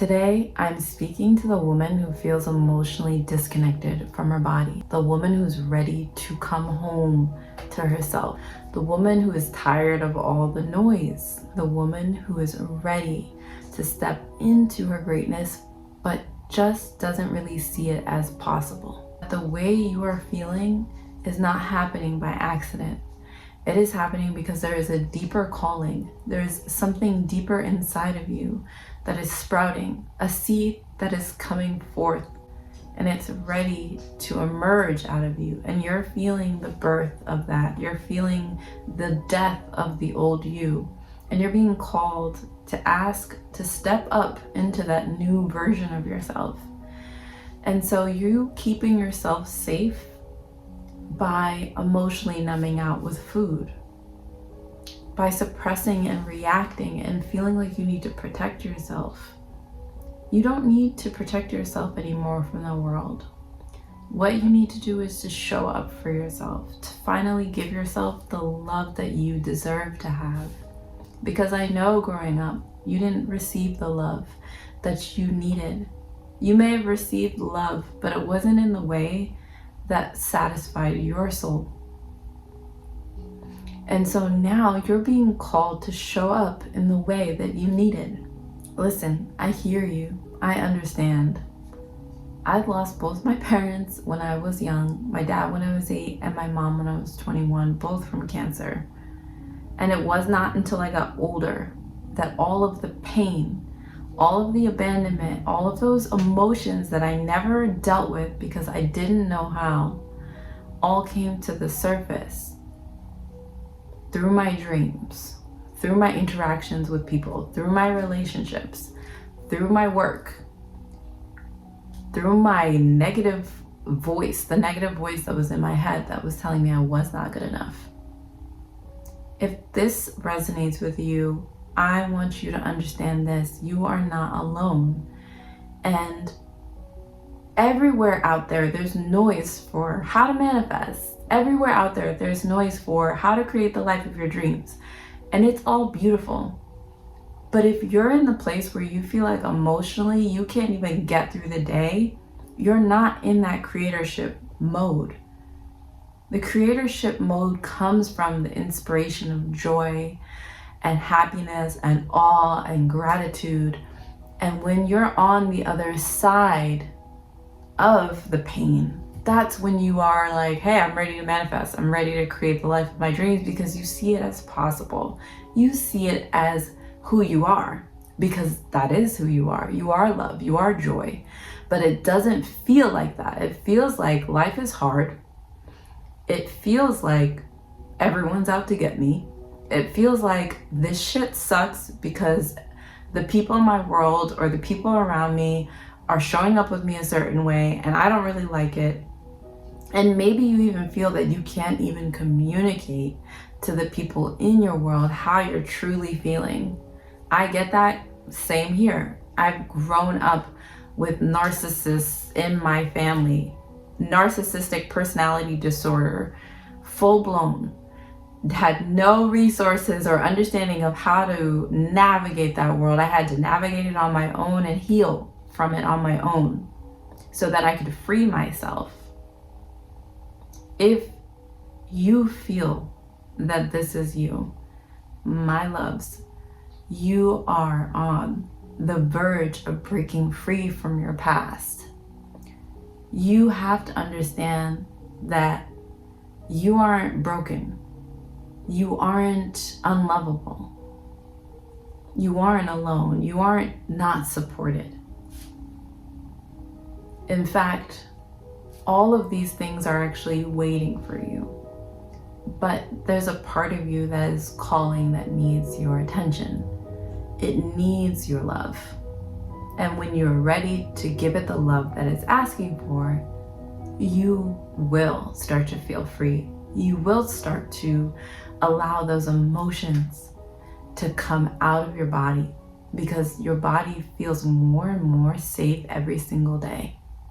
Today, I'm speaking to the woman who feels emotionally disconnected from her body, the woman who's ready to come home to herself, the woman who is tired of all the noise, the woman who is ready to step into her greatness, but just doesn't really see it as possible. The way you are feeling is not happening by accident. It is happening because there is a deeper calling. There is something deeper inside of you that is sprouting, a seed that is coming forth, and it's ready to emerge out of you. And you're feeling the birth of that. You're feeling the death of the old you. And you're being called to ask to step up into that new version of yourself. And so you keeping yourself safe by emotionally numbing out with food, by suppressing and reacting and feeling like you need to protect yourself. You don't need to protect yourself anymore from the world. What you need to do is to show up for yourself, to finally give yourself the love that you deserve to have. Because I know growing up, you didn't receive the love that you needed. You may have received love, but it wasn't in the way that satisfied your soul. And so now you're being called to show up in the way that you needed. Listen, I hear you. I understand. I've lost both my parents when I was young, my dad when I was 8, and my mom when I was 21, both from cancer. And it was not until I got older that all of the pain, all of the abandonment, all of those emotions that I never dealt with because I didn't know how, all came to the surface through my dreams, through my interactions with people, through my relationships, through my work, through my negative voice, the negative voice that was in my head that was telling me I was not good enough. If this resonates with you, I want you to understand this. You are not alone. And everywhere out there, there's noise for how to manifest. Everywhere out there, there's noise for how to create the life of your dreams. And it's all beautiful. But if you're in the place where you feel like emotionally you can't even get through the day, you're not in that creatorship mode. The creatorship mode comes from the inspiration of joy and happiness and awe and gratitude. And when you're on the other side of the pain, that's when you are like, hey, I'm ready to manifest. I'm ready to create the life of my dreams, because you see it as possible. You see it as who you are, because that is who you are. You are love, you are joy. But it doesn't feel like that. It feels like life is hard. It feels like everyone's out to get me. It feels like this shit sucks because the people in my world or the people around me are showing up with me a certain way and I don't really like it. And maybe you even feel that you can't even communicate to the people in your world how you're truly feeling. I get that. Same here. I've grown up with narcissists in my family, narcissistic personality disorder, full blown. Had no resources or understanding of how to navigate that world. I had to navigate it on my own and heal from it on my own so that I could free myself. If you feel that this is you, my loves, you are on the verge of breaking free from your past. You have to understand that you aren't broken. You aren't unlovable. You aren't alone. You aren't not supported. In fact, all of these things are actually waiting for you. But there's a part of you that is calling, that needs your attention. It needs your love. And when you're ready to give it the love that it's asking for, you will start to feel free. You will start to allow those emotions to come out of your body, because your body feels more and more safe every single day.